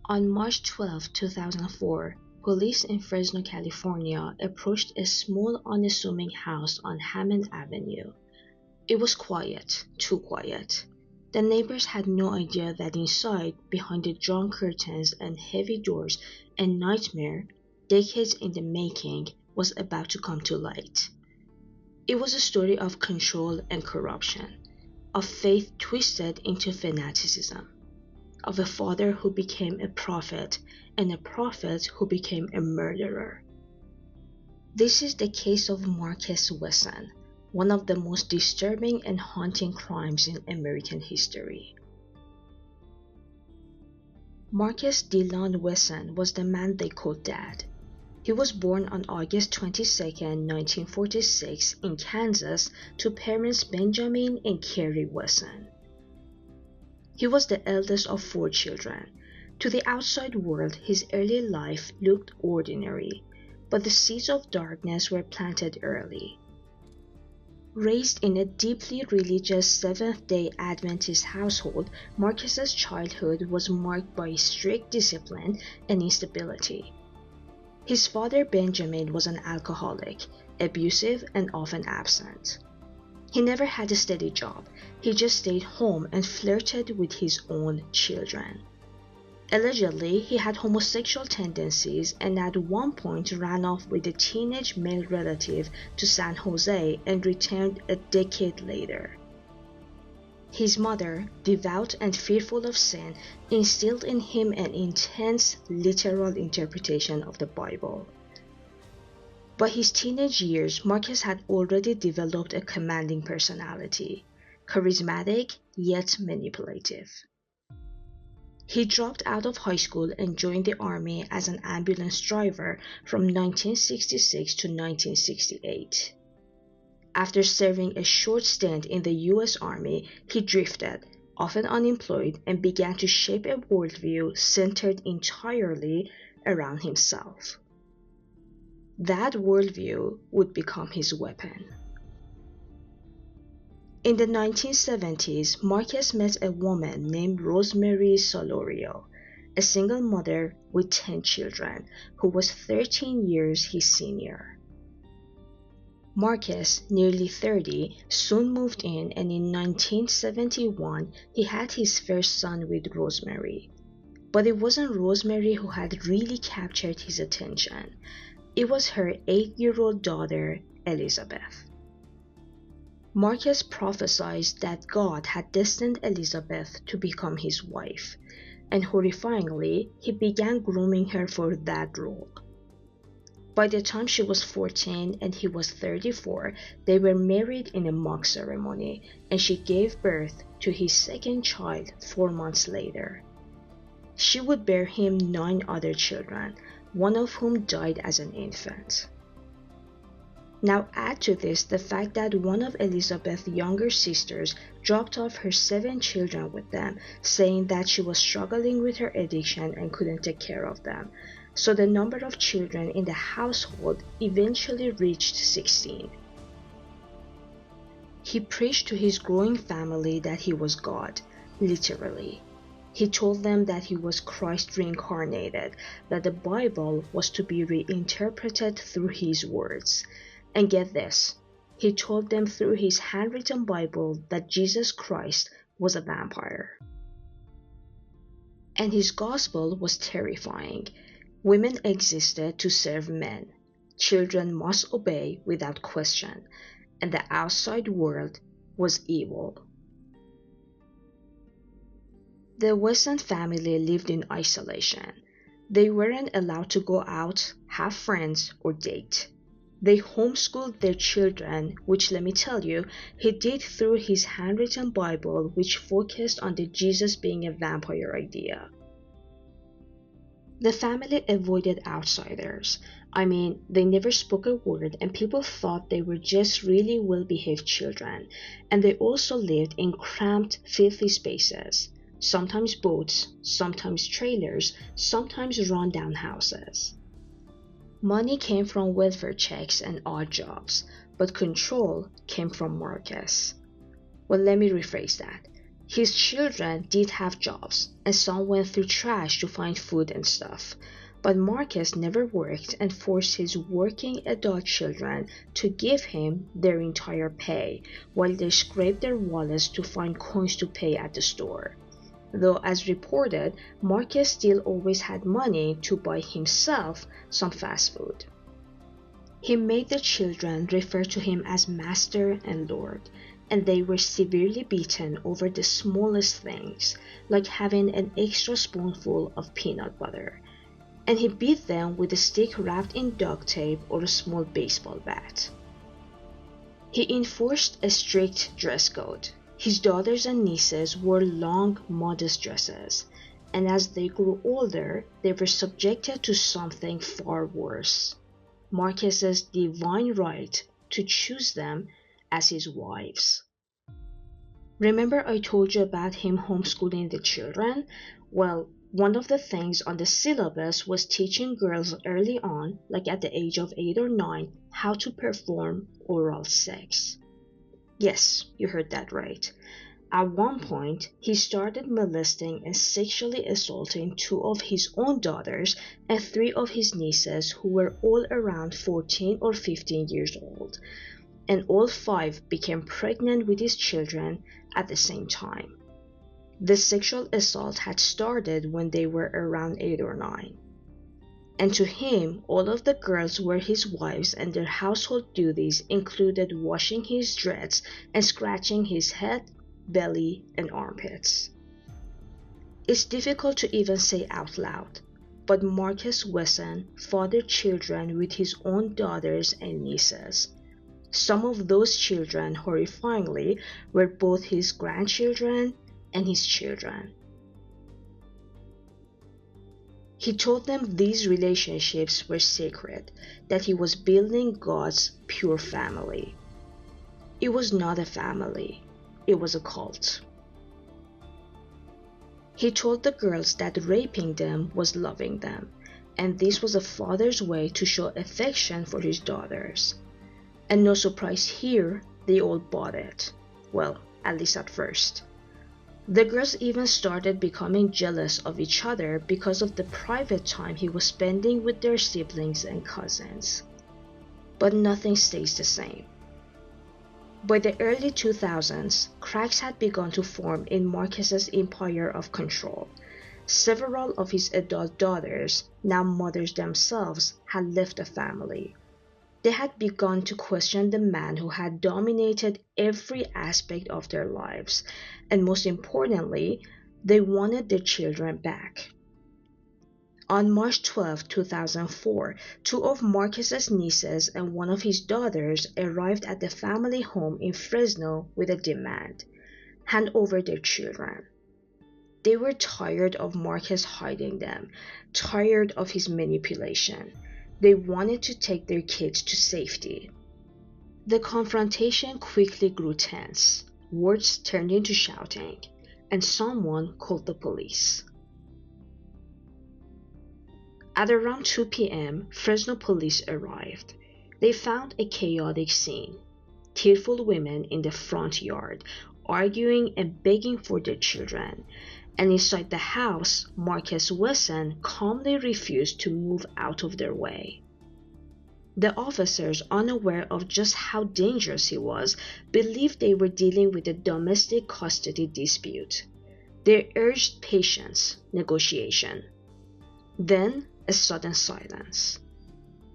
On March 12, 2004, police in Fresno, California approached a small unassuming house on Hammond Avenue. It was quiet, too quiet. The neighbors had no idea that inside, behind the drawn curtains and heavy doors, a nightmare, decades in the making, was about to come to light. It was a story of control and corruption, of faith twisted into fanaticism, of a father who became a prophet and a prophet who became a murderer. This is the case of Marcus Wesson, one of the most disturbing and haunting crimes in American history. Marcus DeLon Wesson was the man they called Dad. He was born on August 22, 1946 in Kansas to parents Benjamin and Carrie Wesson. He was the eldest of 4 children. To the outside world, his early life looked ordinary, but the seeds of darkness were planted early. Raised in a deeply religious Seventh-day Adventist household, Marcus's childhood was marked by strict discipline and instability. His father Benjamin was an alcoholic, abusive, and often absent. He never had a steady job. He just stayed home and flirted with his own children. Allegedly, he had homosexual tendencies and at one point ran off with a teenage male relative to San Jose and returned a decade later. His mother, devout and fearful of sin, instilled in him an intense, literal interpretation of the Bible. By his teenage years, Marcus had already developed a commanding personality, charismatic yet manipulative. He dropped out of high school and joined the army as an ambulance driver from 1966 to 1968. After serving a short stint in the U.S. Army, he drifted, often unemployed, and began to shape a worldview centered entirely around himself. That worldview would become his weapon. In the 1970s, Marcus met a woman named Rosemary Solorio, a single mother with 10 children, who was 13 years his senior. Marcus, nearly 30, soon moved in, and in 1971 he had his first son with Rosemary. But it wasn't Rosemary who had really captured his attention. It was her 8-year-old daughter, Elizabeth. Marcus prophesied that God had destined Elizabeth to become his wife, and horrifyingly, he began grooming her for that role. By the time she was 14 and he was 34, they were married in a mock ceremony, and she gave birth to his second child 4 months later. She would bear him 9 other children, one of whom died as an infant. Now add to this the fact that one of Elizabeth's younger sisters dropped off her 7 children with them, saying that she was struggling with her addiction and couldn't take care of them. So the number of children in the household eventually reached 16. He preached to his growing family that he was God, literally. He told them that he was Christ reincarnated, that the Bible was to be reinterpreted through his words. And get this, he told them through his handwritten Bible that Jesus Christ was a vampire. And his gospel was terrifying. Women existed to serve men. Children must obey without question, and the outside world was evil. The Wesson family lived in isolation. They weren't allowed to go out, have friends, or date. They homeschooled their children, which, let me tell you, he did through his handwritten Bible, which focused on the Jesus being a vampire idea. The family avoided outsiders. I mean, they never spoke a word, and people thought they were just really well-behaved children. And they also lived in cramped, filthy spaces. Sometimes boats, sometimes trailers, sometimes run-down houses. Money came from welfare checks and odd jobs, but control came from Marcus. Well, let me rephrase that. His children did have jobs, and some went through trash to find food and stuff. But Marcus never worked and forced his working adult children to give him their entire pay, while they scraped their wallets to find coins to pay at the store. Though, as reported, Marcus still always had money to buy himself some fast food. He made the children refer to him as Master and Lord, and they were severely beaten over the smallest things, like having an extra spoonful of peanut butter. And he beat them with a stick wrapped in duct tape or a small baseball bat. He enforced a strict dress code. His daughters and nieces wore long, modest dresses, and as they grew older, they were subjected to something far worse: Marcus's divine right to choose them as his wives. Remember I told you about him homeschooling the children? Well, one of the things on the syllabus was teaching girls early on, like at the age of 8 or 9, how to perform oral sex. Yes, you heard that right. At one point, he started molesting and sexually assaulting 2 of his own daughters and 3 of his nieces who were all around 14 or 15 years old, and all 5 became pregnant with his children at the same time. The sexual assault had started when they were around 8 or 9. And to him, all of the girls were his wives, and their household duties included washing his dreads and scratching his head, belly, and armpits. It's difficult to even say out loud, but Marcus Wesson fathered children with his own daughters and nieces. Some of those children, horrifyingly, were both his grandchildren and his children. He told them these relationships were sacred, that he was building God's pure family. It was not a family, it was a cult. He told the girls that raping them was loving them, and this was a father's way to show affection for his daughters. And no surprise here, they all bought it. Well, at least at first. The girls even started becoming jealous of each other because of the private time he was spending with their siblings and cousins. But nothing stays the same. By the early 2000s, cracks had begun to form in Marcus's empire of control. Several of his adult daughters, now mothers themselves, had left the family. They had begun to question the man who had dominated every aspect of their lives, and most importantly, they wanted their children back. On March 12, 2004, 2 of Marcus's nieces and 1 of his daughters arrived at the family home in Fresno with a demand: hand over their children. They were tired of Marcus hiding them, tired of his manipulation. They wanted to take their kids to safety. The confrontation quickly grew tense. Words turned into shouting, and someone called the police. At around 2 p.m., Fresno police arrived. They found a chaotic scene. Tearful women in the front yard, arguing and begging for their children. And inside the house, Marcus Wesson calmly refused to move out of their way. The officers, unaware of just how dangerous he was, believed they were dealing with a domestic custody dispute. They urged patience, negotiation. Then, a sudden silence.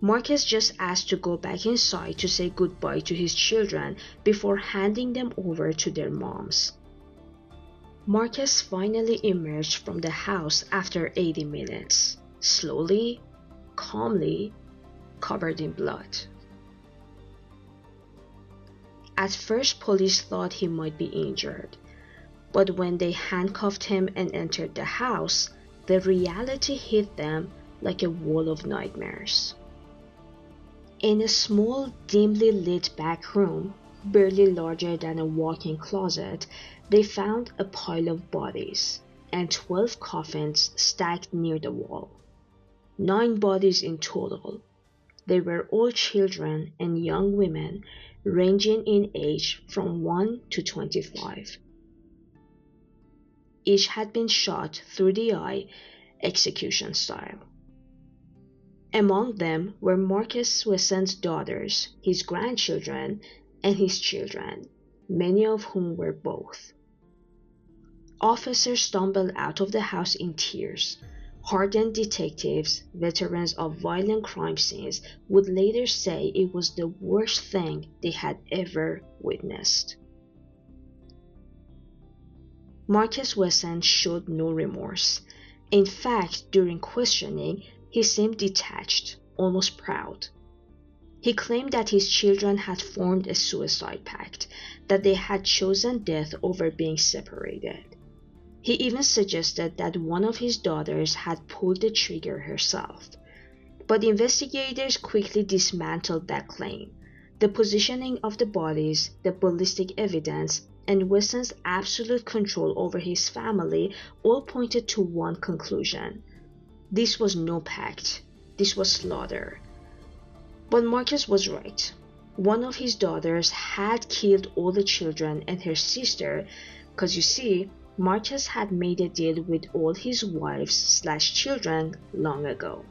Marcus just asked to go back inside to say goodbye to his children before handing them over to their moms. Marcus finally emerged from the house after 80 minutes, slowly, calmly, covered in blood. At first, police thought he might be injured, but when they handcuffed him and entered the house, the reality hit them like a wall of nightmares. In a small, dimly lit back room, barely larger than a walk-in closet, they found a pile of bodies and 12 coffins stacked near the wall. 9 bodies in total. They were all children and young women, ranging in age from 1 to 25. each had been shot through the eye, execution style. Among them were Marcus Wesson's daughters, his grandchildren, and his children, many of whom were both. Officers stumbled out of the house in tears. Hardened detectives, veterans of violent crime scenes, would later say it was the worst thing they had ever witnessed. Marcus Wesson showed no remorse. In fact, during questioning, he seemed detached, almost proud. He claimed that his children had formed a suicide pact, that they had chosen death over being separated. He even suggested that one of his daughters had pulled the trigger herself. But investigators quickly dismantled that claim. The positioning of the bodies, the ballistic evidence, and Wesson's absolute control over his family all pointed to one conclusion. This was no pact. This was slaughter. But Marcus was right. One of his daughters had killed all the children and her sister, because you see, Marcus had made a deal with all his wives/children long ago.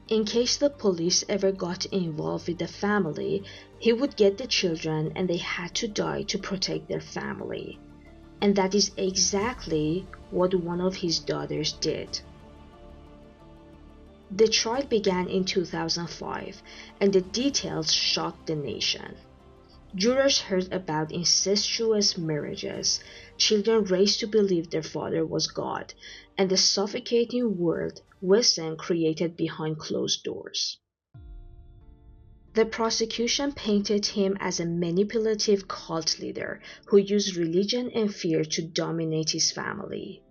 In case the police ever got involved with the family, he would get the children and they had to die to protect their family. And that is exactly what one of his daughters did. The trial began in 2005, and the details shocked the nation. Jurors heard about incestuous marriages, children raised to believe their father was God, and the suffocating world Wesson created behind closed doors. The prosecution painted him as a manipulative cult leader who used religion and fear to dominate his family.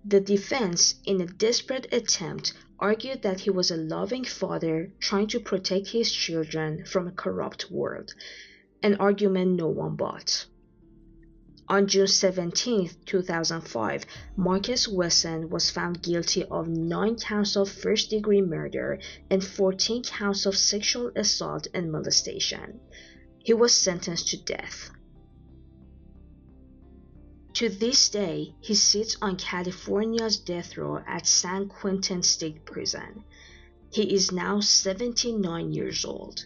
The defense, in a desperate attempt, argued that he was a loving father trying to protect his children from a corrupt world, an argument no one bought. On June 17, 2005, Marcus Wesson was found guilty of 9 counts of first-degree murder and 14 counts of sexual assault and molestation. He was sentenced to death. To this day, he sits on California's death row at San Quentin State Prison. He is now 79 years old.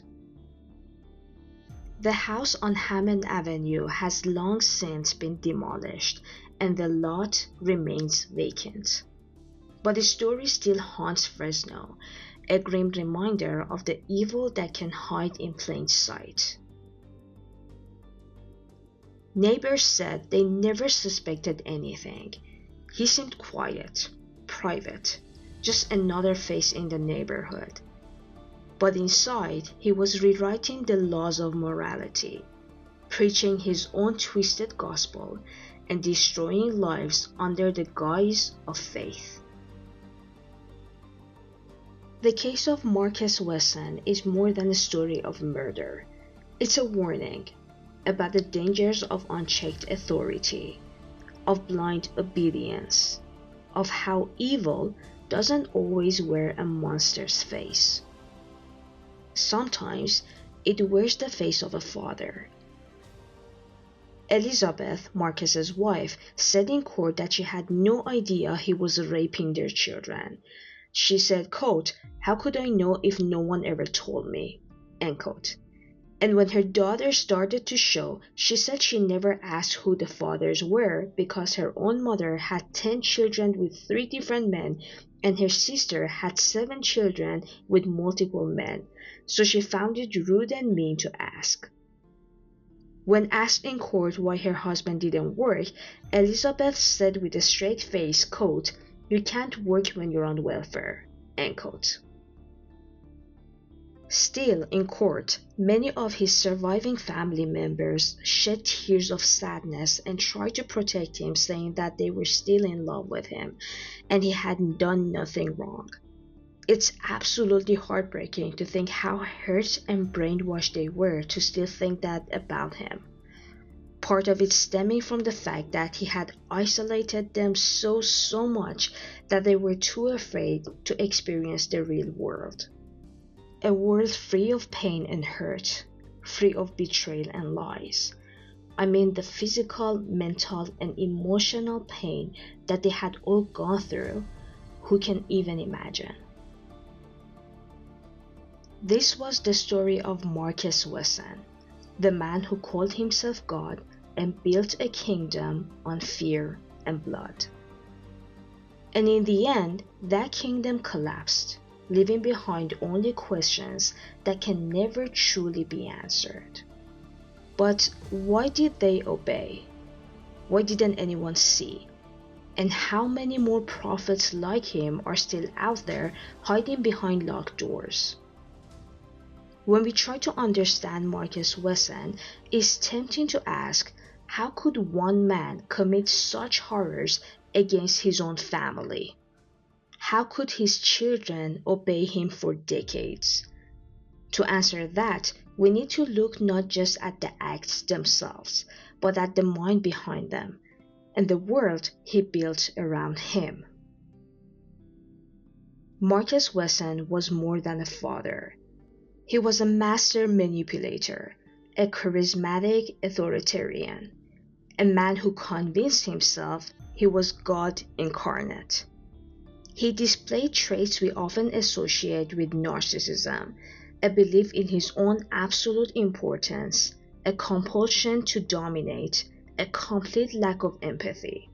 The house on Hammond Avenue has long since been demolished, and the lot remains vacant. But the story still haunts Fresno, a grim reminder of the evil that can hide in plain sight. Neighbors said they never suspected anything. He seemed quiet, private, just another face in the neighborhood. But inside, he was rewriting the laws of morality, preaching his own twisted gospel, and destroying lives under the guise of faith. The case of Marcus Wesson is more than a story of murder. It's a warning about the dangers of unchecked authority, of blind obedience, of how evil doesn't always wear a monster's face. Sometimes it wears the face of a father. Elizabeth, Marcus's wife, said in court that she had no idea he was raping their children. She said, quote, "How could I know if no one ever told me?" End quote. And when her daughter started to show, she said she never asked who the fathers were because her own mother had 10 children with 3 different men and her sister had 7 children with multiple men, so she found it rude and mean to ask. When asked in court why her husband didn't work, Elizabeth said with a straight face, quote, "You can't work when you're on welfare," end quote. Still, in court, many of his surviving family members shed tears of sadness and tried to protect him, saying that they were still in love with him and he had done nothing wrong. It's absolutely heartbreaking to think how hurt and brainwashed they were to still think that about him. Part of it stemming from the fact that he had isolated them so much that they were too afraid to experience the real world. A world free of pain and hurt, free of betrayal and lies, I mean the physical, mental, and emotional pain that they had all gone through. Who can even imagine? This was the story of Marcus Wesson, the man who called himself God and built a kingdom on fear and blood. And in the end, that kingdom collapsed, leaving behind only questions that can never truly be answered. But why did they obey? Why didn't anyone see? And how many more prophets like him are still out there hiding behind locked doors? When we try to understand Marcus Wesson, it's tempting to ask, how could one man commit such horrors against his own family? How could his children obey him for decades? To answer that, we need to look not just at the acts themselves, but at the mind behind them, and the world he built around him. Marcus Wesson was more than a father. He was a master manipulator, a charismatic authoritarian, a man who convinced himself he was God incarnate. He displayed traits we often associate with narcissism, a belief in his own absolute importance, a compulsion to dominate, a complete lack of empathy.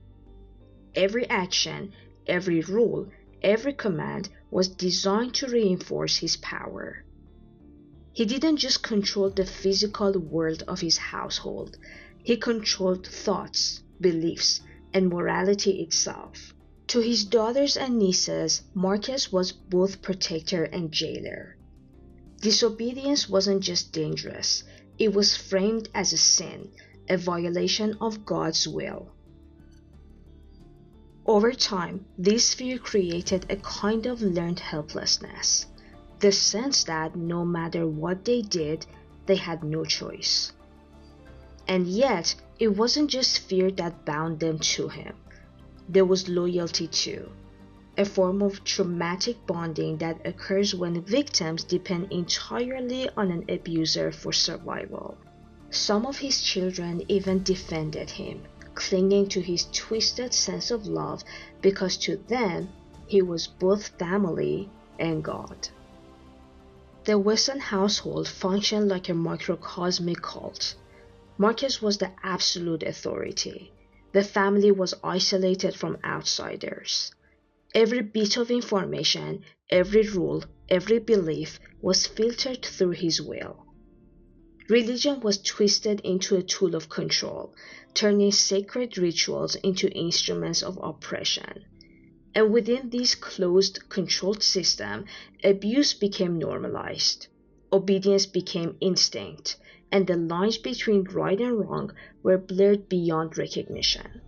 Every action, every rule, every command was designed to reinforce his power. He didn't just control the physical world of his household, he controlled thoughts, beliefs, and morality itself. To his daughters and nieces, Marcus was both protector and jailer. Disobedience wasn't just dangerous, it was framed as a sin, a violation of God's will. Over time, this fear created a kind of learned helplessness, the sense that no matter what they did, they had no choice. And yet, it wasn't just fear that bound them to him. There was loyalty too, a form of traumatic bonding that occurs when victims depend entirely on an abuser for survival. Some of his children even defended him, clinging to his twisted sense of love because to them, he was both family and God. The Wesson household functioned like a microcosmic cult. Marcus was the absolute authority. The family was isolated from outsiders. Every bit of information, every rule, every belief was filtered through his will. Religion was twisted into a tool of control, turning sacred rituals into instruments of oppression. And within this closed, controlled system, abuse became normalized. Obedience became instinct, and the lines between right and wrong were blurred beyond recognition.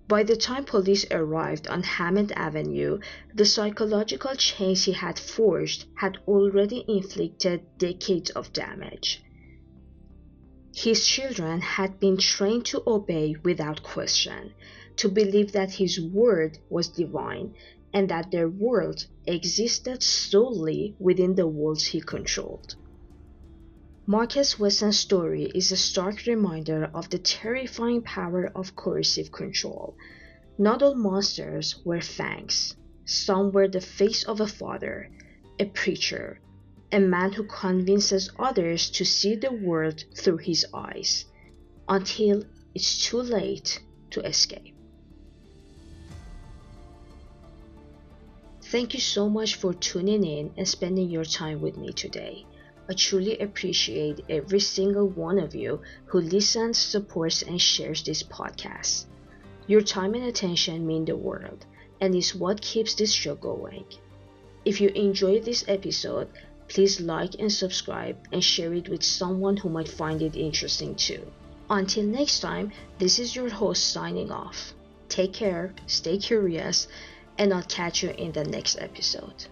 By the time police arrived on Hammond Avenue, the psychological chains he had forged had already inflicted decades of damage. His children had been trained to obey without question, to believe that his word was divine and that their world existed solely within the walls he controlled. Marcus Wesson's story is a stark reminder of the terrifying power of coercive control. Not all monsters wear fangs. Some wear the face of a father, a preacher, a man who convinces others to see the world through his eyes, until it's too late to escape. Thank you so much for tuning in and spending your time with me today. I truly appreciate every single one of you who listens, supports, and shares this podcast. Your time and attention mean the world, and is what keeps this show going. If you enjoyed this episode, please like and subscribe and share it with someone who might find it interesting too. Until next time, this is your host signing off. Take care, stay curious, and I'll catch you in the next episode.